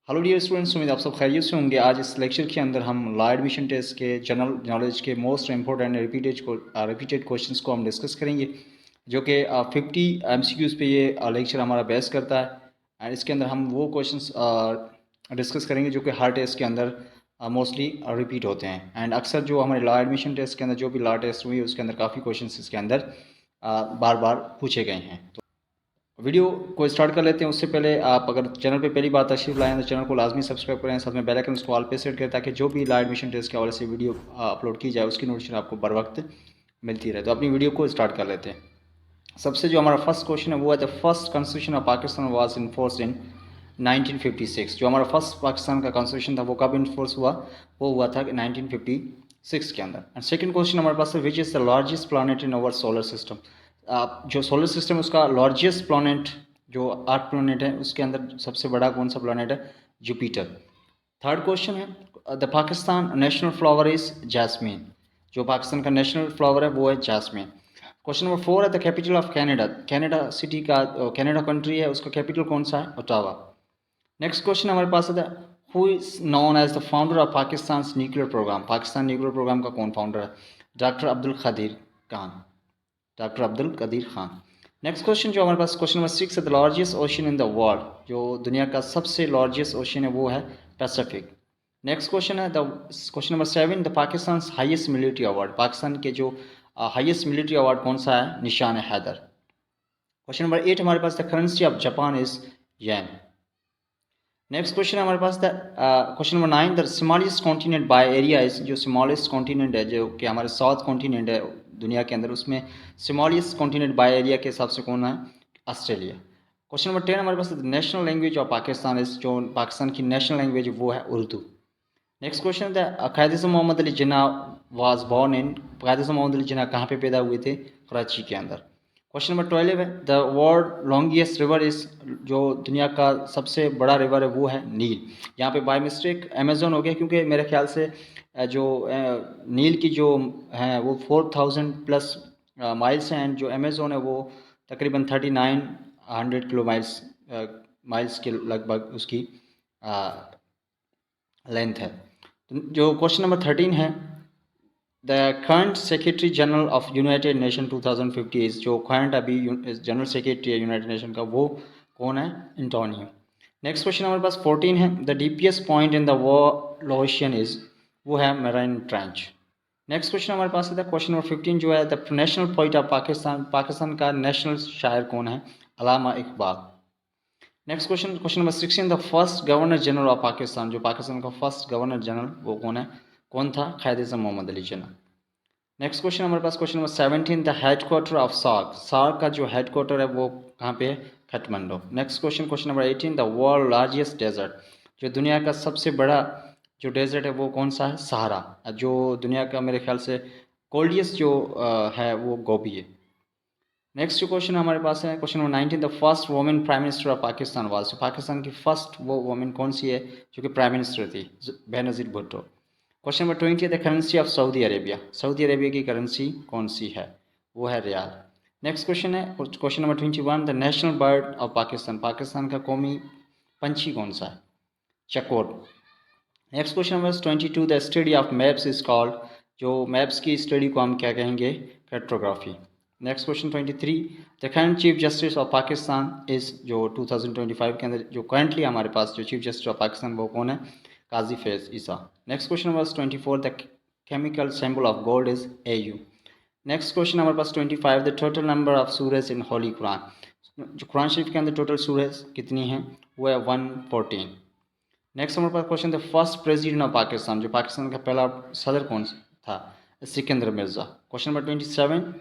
Hello dear students, उम्मीद आप सब खैरियत से होंगे। आज इस लेक्चर के अंदर हम लॉ एडमिशन टेस्ट के जनरल नॉलेज के मोस्ट इंपॉर्टेंट रिपीटेड क्वेश्चंस को हम डिस्कस करेंगे, जो कि 50 एमसीक्यूज़ पे ये लेक्चर हमारा बेस करता है। एंड इसके अंदर हम वो क्वेश्चंस डिस्कस करेंगे जो कि हर टेस्ट के अंदर मोस्टली रिपीट होते हैं। एंड अक्सर जो हमारे लॉ एडमिशन टेस्ट के अंदर जो भी लॉ टेस्ट हुई उसके अंदर काफ़ी क्वेश्चन इसके अंदर बार बार पूछे गए हैं। वीडियो को स्टार्ट कर लेते हैं। उससे पहले आप अगर चैनल पे पहली बार तशरीफ लाएँ तो चैनल को लाजमी सब्सक्राइब करें, साथ में बेल आइकन उसको ऑल पे सेट करें ताकि जो भी लाइव एडमिशन टेस्ट के हवाले से वीडियो अपलोड की जाए उसकी नोटिफिकेशन आपको बर वक्त मिलती रहे। तो अपनी वीडियो को स्टार्ट कर लेते हैं। सबसे जो हमारा फर्स्ट क्वेश्चन है वो है the first constitution of Pakistan was enforced in 1956। जो हमारा फर्स्ट पाकिस्तान का कॉन्स्टिट्यूशन था वो कब इन्फोर्स हुआ? वो हुआ था 1956 के अंदर। एंड सेकंड क्वेश्चन हमारे पास है which is the largest planet in our solar system. जो सोलर सिस्टम उसका लार्जेस्ट प्लानट जो 8 प्लानट है उसके अंदर सबसे बड़ा कौन सा प्लानट है? जुपिटर। थर्ड क्वेश्चन है the Pakistan national flower is jasmine. जो पाकिस्तान का नेशनल फ्लावर है वो है जैस्मीन। क्वेश्चन नंबर 4 है the capital of Canada. Canada city का कनाडा कंट्री है, उसका कैपिटल कौन सा है? ओटावा। नेक्स्ट क्वेश्चन हमारे पास है who is known as the founder of Pakistan nuclear programme. Pakistan nuclear programme का कौन फाउंडर है? Doctor Abdul Qadeer Khan. Doctor Abdul Qadeer Khan. Next question जो हमारे पास क्वेश्चन नंबर 6 है the largest ocean in the world. जो दुनिया का सबसे लार्जेस्ट ओशन है वो है पैसिफिक। नेक्स्ट क्वेश्चन है the question number 7 the Pakistan highest military award. Pakistan के जो हाईएस्ट मिलिट्री अवार्ड कौन सा है? निशान हैदर। क्वेश्चन नंबर 8 हमारे पास the currency of Japan is yen. Next question हमारे पास the question number 9 the smallest continent by area is. जो स्मॉलेस्ट कॉन्टिनेंट है जो कि हमारे साउथ कॉन्टिनेंट है दुनिया के अंदर, उसमें स्मॉलेस्ट कॉन्टिनेंट बाय एरिया के हिसाब से कौन है? ऑस्ट्रेलिया। क्वेश्चन नंबर 10 हमारे पास national language of Pakistan is. जो पाकिस्तान की नेशनल लैंग्वेज वो है Urdu. Next question the Quaid Mohammad Ali Jinnah was born in. Quaid Mohammad Ali Jinnah कहाँ पे पैदा हुए थे? कराची के अंदर। क्वेश्चन नंबर 12 है the world longest river is. जो दुनिया का सबसे बड़ा रिवर है वो है नील। यहाँ पे बाय मिस्टेक अमेजोन हो गया क्योंकि मेरे ख्याल से जो नील की जो है वो 4000 प्लस माइल्स हैं, एंड जो अमेजोन है वो तकरीबन 3900 किलो माइल्स के लगभग उसकी लेंथ है। तो जो क्वेश्चन नंबर 13 है the current secretary general of United nation 2050 is. जो करंट अभी जनरल सेक्रेटरी है यूनाइटेड नेशन का वो कौन है? एंटोनियो। नेक्स्ट क्वेश्चन हमारे पास 14 है the deepest point in the world ocean is. वो है मैराइन ट्रेंच। नेक्स्ट क्वेश्चन हमारे पास है क्वेश्चन नंबर 15 जो है the national poet of Pakistan. Pakistan का नेशनल शायर कौन है? Allama Iqbal. Next question question number 16 the first governor general of Pakistan. जो पाकिस्तान का फर्स्ट गवर्नर जनरल वो कौन है? कौन था? क़ायद-ए-आज़म मोहम्मद अली जिन्ना। नेक्स्ट क्वेश्चन हमारे पास question number 17 the headquarter of SAARC. SAARC का जो हेडक्वार्टर है वो कहाँ पे है? Kathmandu. Next question question number 18 the world largest desert. जो दुनिया का सबसे बड़ा जो डेजर्ट है वो कौन सा है? सहारा। जो दुनिया का मेरे ख्याल से कोल्डियस्ट जो है वो गोबी है। नेक्स्ट जो क्वेश्चन हमारे पास है question number 19 the first women prime minister of Pakistan was. तो पाकिस्तान की फर्स्ट वो वुमेन कौन सी है जो कि प्राइम मिनिस्टर थी? Benazir Bhutto. Question number 20 the currency of Saudi Arabia. Saudi Arabia की करेंसी कौन सी है? वो है रियाल। नेक्स्ट क्वेश्चन है question number 21 the national bird of Pakistan. Pakistan का कौमी पंछी कौन सा है? चकोर। Next question number 22 the study of maps is called. जो मैप्स की स्टडी को हम क्या कहेंगे? Cartography. Next question 23 the current chief justice of Pakistan is. जो 2025 के अंदर जो करंटली हमारे पास जो चीफ जस्टिस ऑफ पाकिस्तान वो कौन है? Qazi Faez Isa. Next question number 24 the chemical symbol of gold is AU। Next question हमारे पास 25 द टोटल नंबर ऑफ सूरज इन होली कुरान। जो कुरान शरीफ के अंदर टोटल सूरज कितनी हैं? वो है 114। नेक्स्ट हमारे पास question the first president of Pakistan. जो पाकिस्तान का पहला सदर कौन था? Sikandar Mirza. Question number 27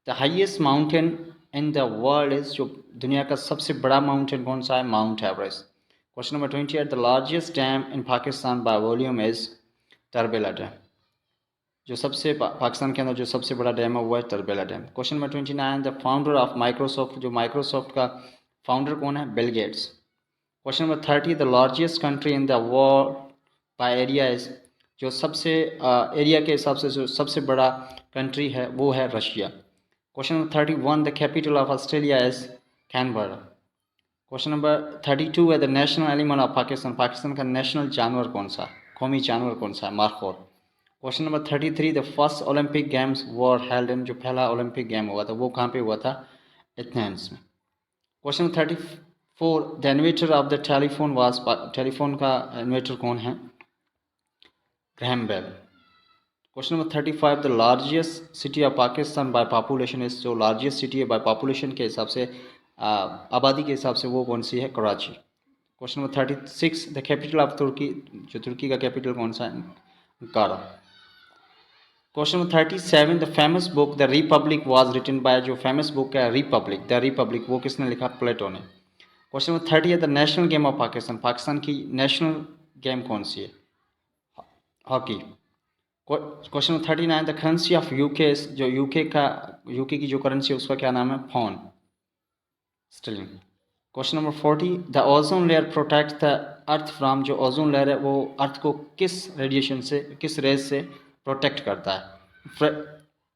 the highest mountain in the world is. जो दुनिया का सबसे बड़ा माउंटेन कौन सा है? Mount Everest. Question number 28 the largest dam in Pakistan by volume is Tarbela dam. जो सबसे पाकिस्तान के अंदर जो सबसे बड़ा डैम है वो है Tarbela dam. Question number 29 the founder of Microsoft. जो माइक्रोसॉफ्ट का फाउंडर कौन है? Bill Gates. Question number 30 the largest country in the world by area is. जो सबसे एरिया के हिसाब से जो सबसे बड़ा कंट्री है वो है Russia. Question number 31 the capital of Australia is Canberra. Question number 32 है the national animal of Pakistan, Pakistan का नेशनल जानवर कौन सा, कौमी जानवर कौन सा है, markhor. Question number 33 the first Olympic games were held in, जो पहला ओलंपिक गेम हुआ था वो कहाँ पे हुआ था, एथेंस में। Question number 34 the inventor of the telephone was, telephone का इन्वेंटर कौन है, Graham Bell. Question number 35 the largest city of Pakistan by population is, जो लार्जेस्ट सिटी है बाय पॉपुलेशन के हिसाब से, आबादी के हिसाब से वो कौन सी है, Karachi. Question number 36 the capital of Turkey, जो तुर्की का कैपिटल कौन सा है, Ankara. Question number 37 the famous book the republic was written by, जो फेमस बुक है रिपब्लिक, द रिपब्लिक, वो किसने लिखा, प्लेटो ने। Question number 30 the national game of Pakistan, Pakistan की नेशनल गेम कौन सी है, hockey. Question number 39 the currency of UK, जो यूके की जो करेंसी है उसका क्या नाम है, pound sterling. Question number 40 the ozone layer protect the earth from, जो ओजोन लेयर है वो अर्थ को किस रेडिएशन से, किस रेज से प्रोटेक्ट करता है,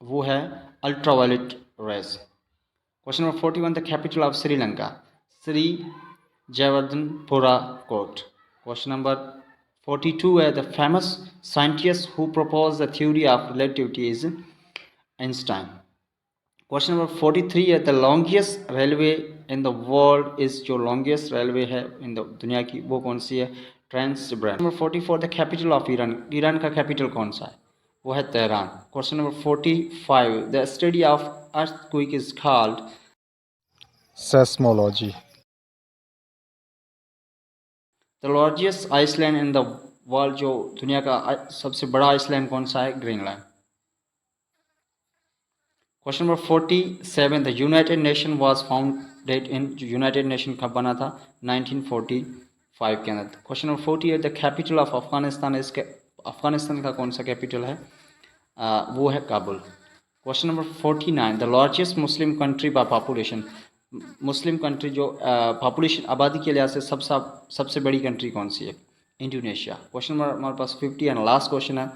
वो है ultraviolet rays. Question number 41 the capital of Sri Lanka, Sri Jayawardenepura Kotte. Question number 42 है the famous scientist who propose the theory of relativity is Einstein. Question number 43 है the longest railway in the world is, जो longest railway है in the दुनिया की वो कौन सी है, trans Siberian. Number 44 the capital of Iran, Iran का कैपिटल कौन सा है, वो है Tehran. Question number 45 the study of earthquake is called seismology. The largest island in the world, जो दुनिया का सबसे बड़ा आइसलैंड कौन सा है, Greenland. Question number 47 the United Nation was founded in, जो यूनाइटेड नेशन कब बना था, 1945 के अंदर। Question number 48 the capital of Afghanistan is, Afghanistan का कौन सा कैपिटल है, वो है Kabul. Question number 49 the largest Muslim country by population, Muslim country जो पॉपुलेशन आबादी के लिहाज से सबसे बड़ी कंट्री कौन सी है, इंडोनेशिया। क्वेश्चन नंबर हमारे पास 50 एंड लास्ट क्वेश्चन है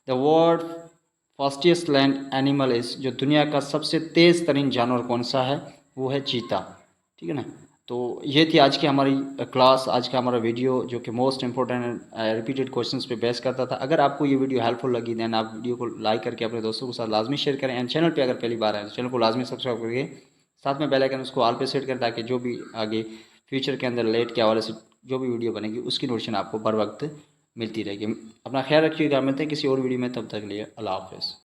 the world fastest land animal is, जो दुनिया का सबसे तेज़ तरीन जानवर कौन सा है, वो है चीता। ठीक है ना। तो ये थी आज की हमारी क्लास, आज का हमारा वीडियो जो कि मोस्ट इंपॉर्टेंट रिपीटेड क्वेश्चंस पे बेस करता था। अगर आपको ये वीडियो हेल्पफुल लगी देन आप वीडियो को लाइक करके अपने दोस्तों के साथ लाजमी शेयर करें एंड चैनल पे अगर पहली बार आए तो चैनल को लाजमी सब्सक्राइब करके साथ में बेल आइकन उसको ऑल पे सेट करें ताकि जो भी आगे फ्यूचर के अंदर लेट के हवाले से जो भी वीडियो बनेगी उसकी नोटिफिकेशन आपको बर वक्त मिलती रहेगी। अपना ख्याल रखिएगा, मिलते हैं किसी और वीडियो में, तब तक के लिए अल्लाह हाफ़िज़।